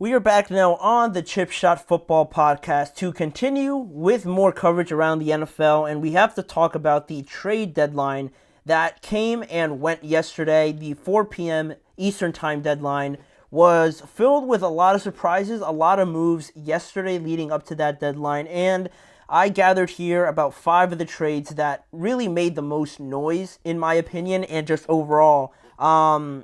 We are back now on the Chip Shot Football Podcast to continue with more coverage around the NFL, and we have to talk about the trade deadline that came and went yesterday. The 4 p.m. Eastern Time deadline was filled with a lot of surprises, a lot of moves yesterday leading up to that deadline, and I gathered here about 5 of the trades that really made the most noise, in my opinion, and just overall, 4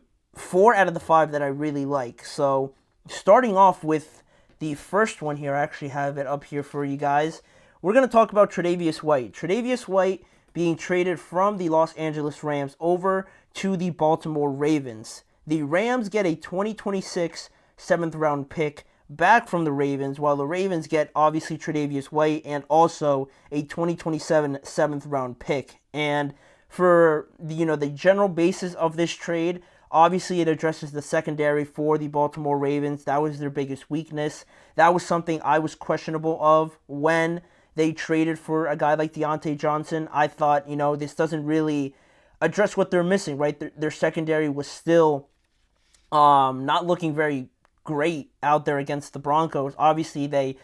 out of the 5 that I really like. So, starting off with the first one here, I actually have it up here for you guys. We're going to talk about Tre'Davious White. Tre'Davious White being traded from the Los Angeles Rams over to the Baltimore Ravens. The Rams get a 2026 7th round pick back from the Ravens, while the Ravens get obviously Tre'Davious White and also a 2027 7th round pick. And for the general basis of this trade, obviously it addresses the secondary for the Baltimore Ravens. That was their biggest weakness. That was something I was questionable of when they traded for a guy like Diontae Johnson. I thought, this doesn't really address what they're missing, right? Their secondary was still not looking very great out there against the Broncos. Obviously, they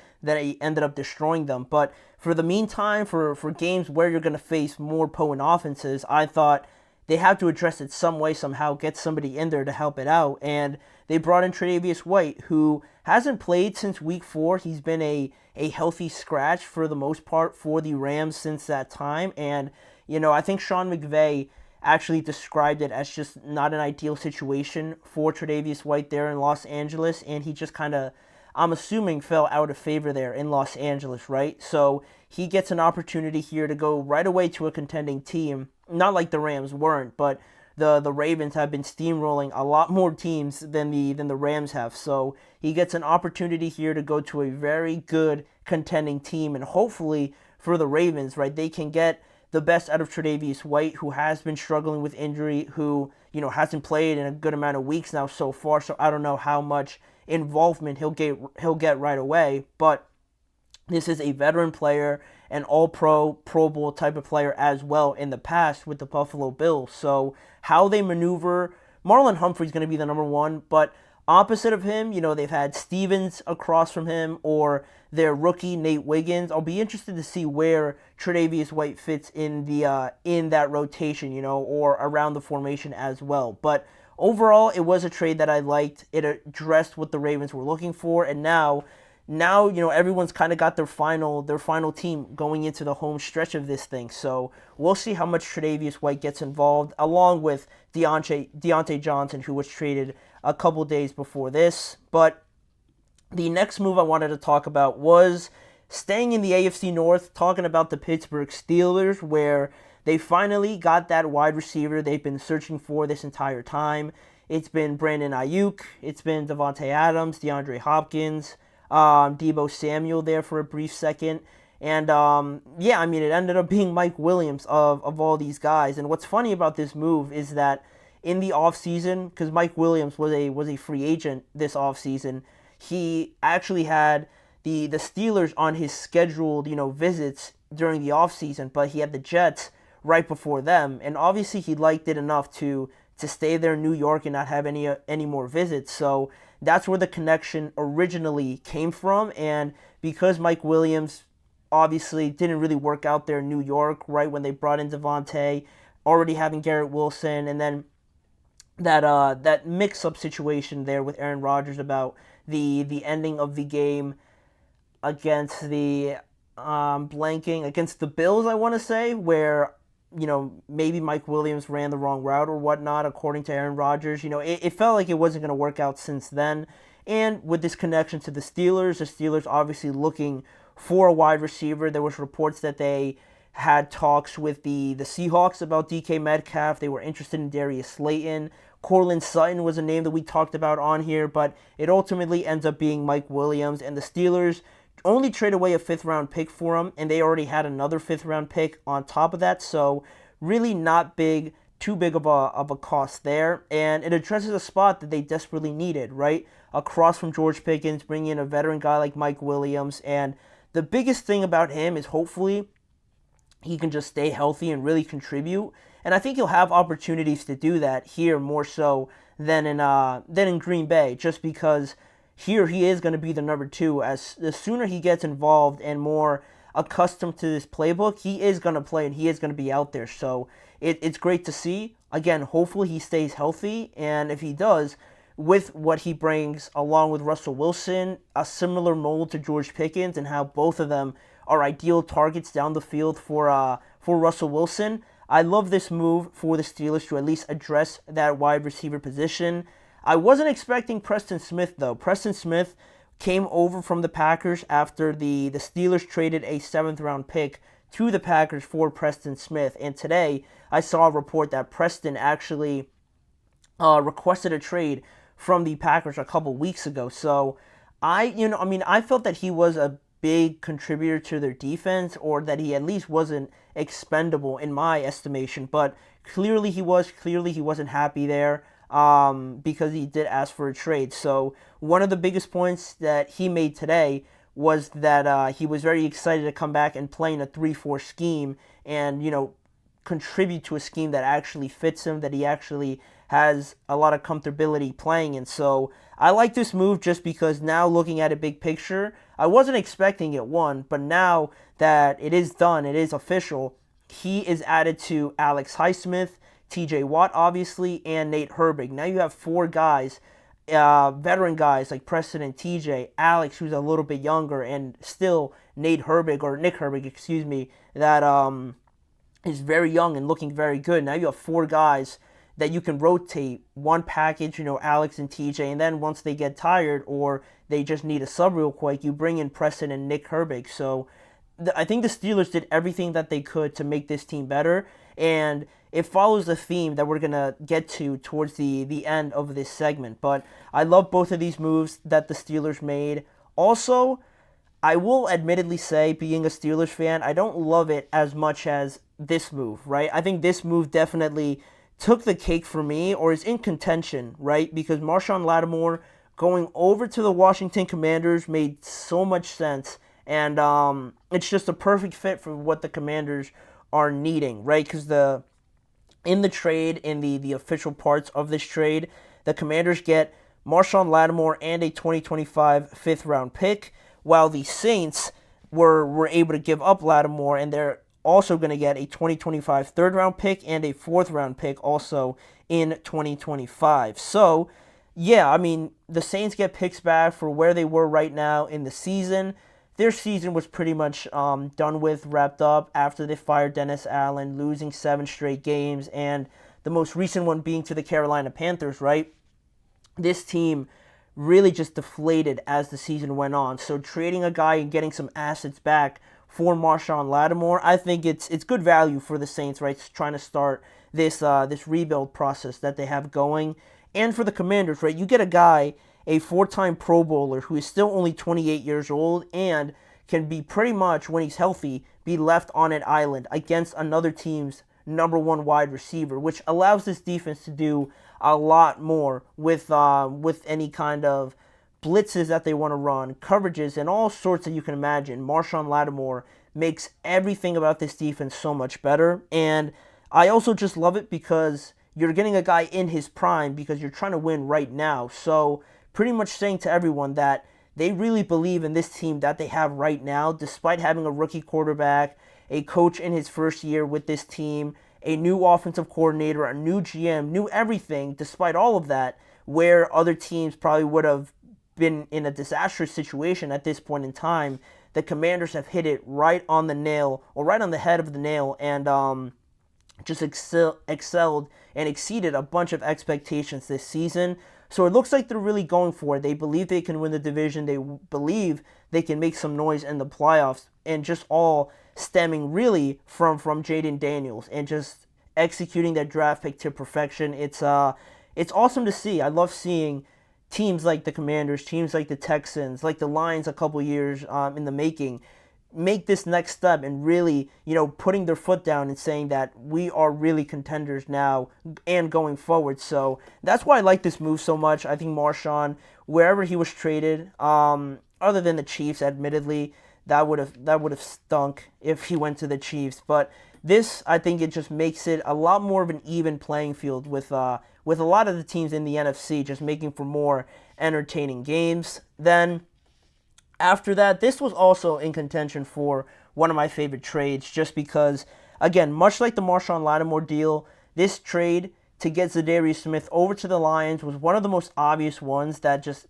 ended up destroying them. But for the meantime, for games where you're going to face more potent offenses, I thought they have to address it some way, somehow, get somebody in there to help it out. And they brought in Tre'Davious White, who hasn't played since week 4. He's been a healthy scratch for the most part for the Rams since that time. And, I think Sean McVay actually described it as just not an ideal situation for Tre'Davious White there in Los Angeles. And he just kind of, I'm assuming, fell out of favor there in Los Angeles, right? So he gets an opportunity here to go right away to a contending team. Not like the Rams weren't, but the Ravens have been steamrolling a lot more teams than the Rams have. So he gets an opportunity here to go to a very good contending team, and hopefully for the Ravens, right, they can get the best out of Tre'Davious White, who has been struggling with injury, who hasn't played in a good amount of weeks now so far. So I don't know how much involvement he'll get right away, but this is a veteran player, an all-pro, Pro Bowl type of player as well in the past with the Buffalo Bills. So how they maneuver, Marlon Humphrey's going to be the number one, but opposite of him, they've had Stevens across from him or their rookie Nate Wiggins. I'll be interested to see where Tre'Davious White fits in that rotation, or around the formation as well. But overall, it was a trade that I liked. It addressed what the Ravens were looking for, and now everyone's kind of got their final team going into the home stretch of this thing. So we'll see how much Tre'Davious White gets involved, along with Diontae Johnson, who was traded a couple days before this. But the next move I wanted to talk about was staying in the AFC North, talking about the Pittsburgh Steelers, where they finally got that wide receiver they've been searching for this entire time. It's been Brandon Ayuk, it's been Devontae Adams, DeAndre Hopkins, Deebo Samuel there for a brief second. And, it ended up being Mike Williams of all these guys. And what's funny about this move is that in the offseason, because Mike Williams was a free agent this offseason, he actually had the Steelers on his scheduled, visits during the offseason, but he had the Jets right before them. And obviously he liked it enough to stay there in New York and not have any more visits. So that's where the connection originally came from. And because Mike Williams obviously didn't really work out there in New York, right, when they brought in Devontae, already having Garrett Wilson, and then that mix-up situation there with Aaron Rodgers about the ending of the game against the against the Bills, I want to say, where maybe Mike Williams ran the wrong route or whatnot, according to Aaron Rodgers. It felt like it wasn't going to work out since then. And with this connection to the Steelers obviously looking for a wide receiver. There was reports that they had talks with the Seahawks about DK Metcalf. They were interested in Darius Slayton. Courtland Sutton was a name that we talked about on here, but it ultimately ends up being Mike Williams. And the Steelers only trade away a 5th-round pick for him, and they already had another 5th-round pick on top of that. So really not too big of a cost there. And it addresses a spot that they desperately needed, right? Across from George Pickens, bringing in a veteran guy like Mike Williams. And the biggest thing about him is hopefully he can just stay healthy and really contribute. And I think he'll have opportunities to do that here more so than in Green Bay, just because here he is going to be the number 2. As the sooner he gets involved and more accustomed to this playbook, he is going to play and he is going to be out there. So it's great to see. Again, hopefully he stays healthy, and if he does, with what he brings along with Russell Wilson, a similar mold to George Pickens, and how both of them are ideal targets down the field for Russell Wilson. I love this move for the Steelers to at least address that wide receiver position. I wasn't expecting Preston Smith, though. Preston Smith came over from the Packers after the Steelers traded a 7th-round pick to the Packers for Preston Smith. And today, I saw a report that Preston actually requested a trade from the Packers a couple weeks ago. So, I felt that he was a big contributor to their defense, or that he at least wasn't expendable in my estimation. But clearly he was. Clearly he wasn't happy there because he did ask for a trade. So one of the biggest points that he made today was that he was very excited to come back and play in a 3-4 scheme and, contribute to a scheme that actually fits him, that he actually has a lot of comfortability playing in. So I like this move just because now, looking at a big picture, I wasn't expecting it, but now that it is done, it is official, he is added to Alex Highsmith, TJ Watt, obviously, and Nate Herbig. Now you have 4 guys, veteran guys like Preston and TJ, Alex, who's a little bit younger, and still Nick Herbig, that is very young and looking very good. Now you have 4 guys that you can rotate one package, Alex and TJ, and then once they get tired or they just need a sub real quick, you bring in Preston and Nick Herbig. So I think the Steelers did everything that they could to make this team better, and it follows the theme that we're going to get to towards the end of this segment. But I love both of these moves that the Steelers made. Also, I will admittedly say, being a Steelers fan, I don't love it as much as this move, right? I think this move definitely took the cake for me, or is in contention, right? Because Marshon Lattimore going over to the Washington Commanders made so much sense, and it's just a perfect fit for what the Commanders are needing, right? Because in the official parts of this trade, the Commanders get Marshon Lattimore and a 2025 5th-round pick, while the Saints were able to give up Lattimore, and they're also going to get a 2025 3rd-round pick and a 4th-round pick also in 2025. So, yeah, the Saints get picks back for where they were right now in the season. Their season was pretty much done with, wrapped up after they fired Dennis Allen, losing 7 straight games, and the most recent one being to the Carolina Panthers, right? This team really just deflated as the season went on. So trading a guy and getting some assets back for Marshon Lattimore, I think it's good value for the Saints, right? Trying to start this rebuild process that they have going. And for the Commanders, right? You get a guy, a 4-time Pro Bowler who is still only 28 years old and can be pretty much, when he's healthy, be left on an island against another team's number 1 wide receiver, which allows this defense to do a lot more with any kind of blitzes that they want to run, coverages, and all sorts that you can imagine. Marshon Lattimore makes everything about this defense so much better. And I also just love it because you're getting a guy in his prime, because you're trying to win right now. So pretty much saying to everyone that they really believe in this team that they have right now, despite having a rookie quarterback, a coach in his first year with this team, a new offensive coordinator, a new GM, new everything. Despite all of that, where other teams probably would have been in a disastrous situation at this point in time, the Commanders have hit it right on the nail, or right on the head of the nail, and just excelled and exceeded a bunch of expectations this season. So it looks like they're really going for it. They believe they can win the division. They believe they can make some noise in the playoffs, and just all stemming really from Jaden Daniels and just executing that draft pick to perfection. It's awesome to see. I love seeing teams like the Commanders, teams like the Texans, like the Lions a couple years in the making, make this next step and really, putting their foot down and saying that we are really contenders now and going forward. So that's why I like this move so much. I think Marshon, wherever he was traded, other than the Chiefs, admittedly, that would have stunk if he went to the Chiefs. But this, I think, it just makes it a lot more of an even playing field with with a lot of the teams in the NFC, just making for more entertaining games. Then after that, this was also in contention for one of my favorite trades, just because, again, much like the Marshon Lattimore deal, this trade to get Zadarius Smith over to the Lions was one of the most obvious ones that just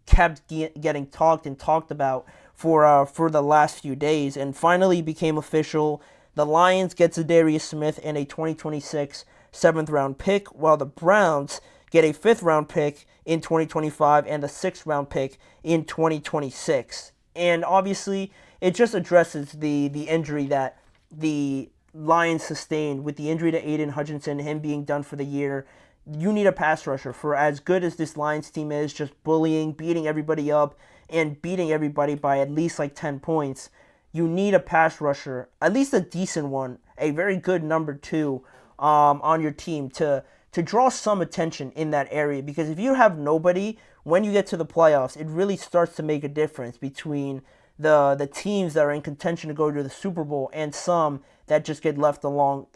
kept getting talked about for the last few days, and finally became official. The Lions get Zadarius Smith and a 2026 7th-round pick, while the Browns get a 5th-round pick in 2025 and a 6th-round pick in 2026. And obviously, it just addresses the injury that the Lions sustained with the injury to Aiden Hutchinson, him being done for the year. You need a pass rusher for as good as this Lions team is, just bullying, beating everybody up, and beating everybody by at least like 10 points. You need a pass rusher, at least a decent one, a very good number 2 on your team to draw some attention in that area. Because if you have nobody, when you get to the playoffs, it really starts to make a difference between the teams that are in contention to go to the Super Bowl and some that just get left along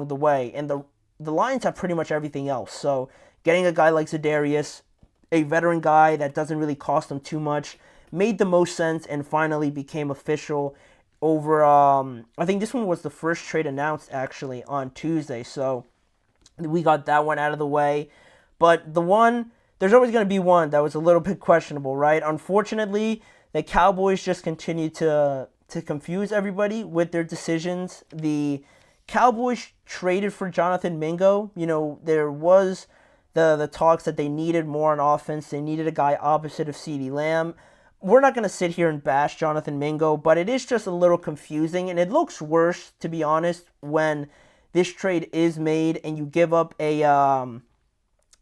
the way. And the Lions have pretty much everything else. So getting a guy like Zadarius, a veteran guy that doesn't really cost them too much, made the most sense and finally became official over, I think this one was the first trade announced actually on Tuesday. So we got that one out of the way. But there's always going to be one that was a little bit questionable, right? Unfortunately, the Cowboys just continue to confuse everybody with their decisions. The Cowboys traded for Jonathan Mingo. You know, there was the talks that they needed more on offense. They needed a guy opposite of CeeDee Lamb. We're not going to sit here and bash Jonathan Mingo, but it is just a little confusing, and it looks worse, to be honest, when this trade is made and you give up a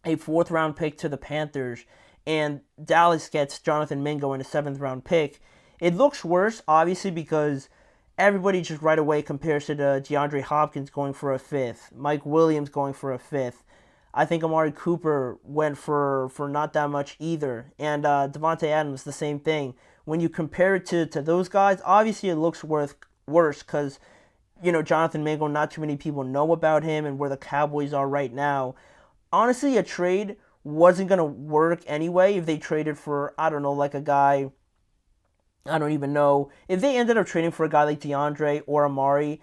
4th-round pick to the Panthers, and Dallas gets Jonathan Mingo in a 7th-round pick. It looks worse, obviously, because everybody just right away compares to the DeAndre Hopkins going for a 5th, Mike Williams going for a 5th. I think Amari Cooper went for not that much either. And Devontae Adams, the same thing. When you compare it to those guys, obviously it looks worse because, you know, Jonathan Mingo, not too many people know about him and where the Cowboys are right now. Honestly, a trade wasn't going to work anyway if they traded for, I don't know, like a guy, I don't even know. If they ended up trading for a guy like DeAndre or Amari,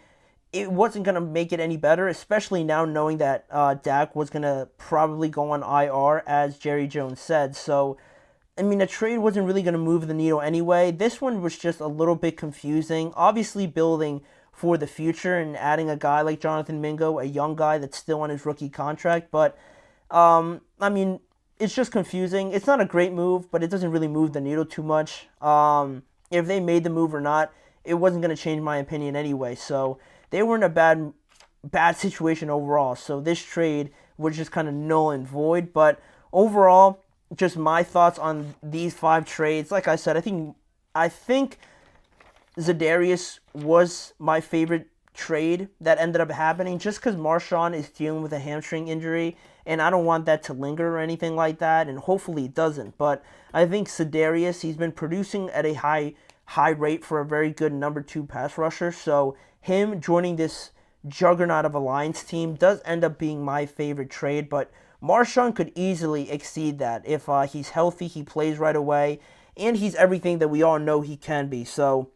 it wasn't going to make it any better, especially now knowing that Dak was going to probably go on IR, as Jerry Jones said. So, I mean, a trade wasn't really going to move the needle anyway. This one was just a little bit confusing. Obviously, building for the future and adding a guy like Jonathan Mingo, a young guy that's still on his rookie contract. But, I mean, it's just confusing. It's not a great move, but it doesn't really move the needle too much. If they made the move or not, it wasn't going to change my opinion anyway. So they were in a bad situation overall. So this trade was just kind of null and void. But overall, just my thoughts on these 5 trades. Like I said, I think Zadarius was my favorite trade that ended up happening, just because Marshon is dealing with a hamstring injury, and I don't want that to linger or anything like that, and hopefully it doesn't. But I think Zadarius, he's been producing at a high rate for a very good number 2 pass rusher, so him joining this juggernaut of a Lions team does end up being my favorite trade. But Marshon could easily exceed that if he's healthy, he plays right away, and he's everything that we all know he can be. So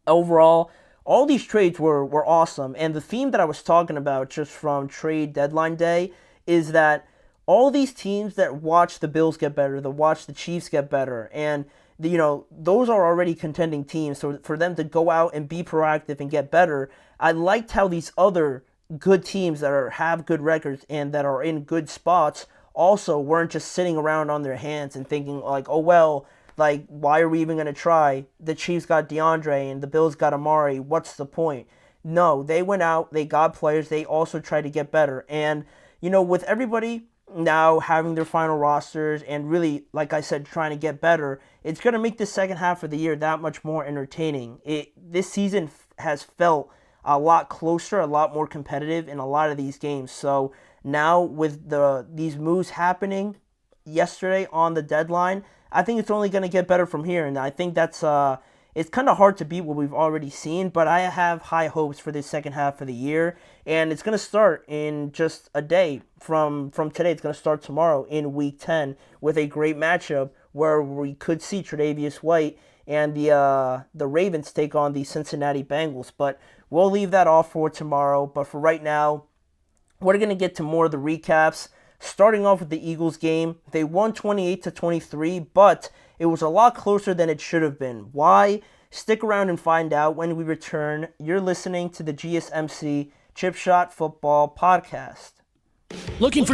overall, all these trades were awesome. And the theme that I was talking about just from trade deadline day is that all these teams that watch the Bills get better, that watch the Chiefs get better, and you know, those are already contending teams. So for them to go out and be proactive and get better, I liked how these other good teams that have good records and that are in good spots also weren't just sitting around on their hands and thinking like, oh, well, like, why are we even going to try? The Chiefs got DeAndre and the Bills got Amari. What's the point? No, they went out, they got players, they also tried to get better. And, you know, with everybody now having their final rosters and really, like I said, trying to get better, it's going to make the second half of the year that much more entertaining. This season has felt a lot closer, a lot more competitive in a lot of these games. So now with these moves happening yesterday on the deadline, I think it's only going to get better from here. And I think that's it's kind of hard to beat what we've already seen, but I have high hopes for this second half of the year, and it's going to start in just a day from today. It's going to start tomorrow in Week 10 with a great matchup where we could see Tre'Davious White and the Ravens take on the Cincinnati Bengals, but we'll leave that off for tomorrow. But for right now, we're going to get to more of the recaps. Starting off with the Eagles game, they won 28-23, but it was a lot closer than it should have been. Why? Stick around and find out when we return. You're listening to the GSMC Chip Shot Football Podcast. Looking for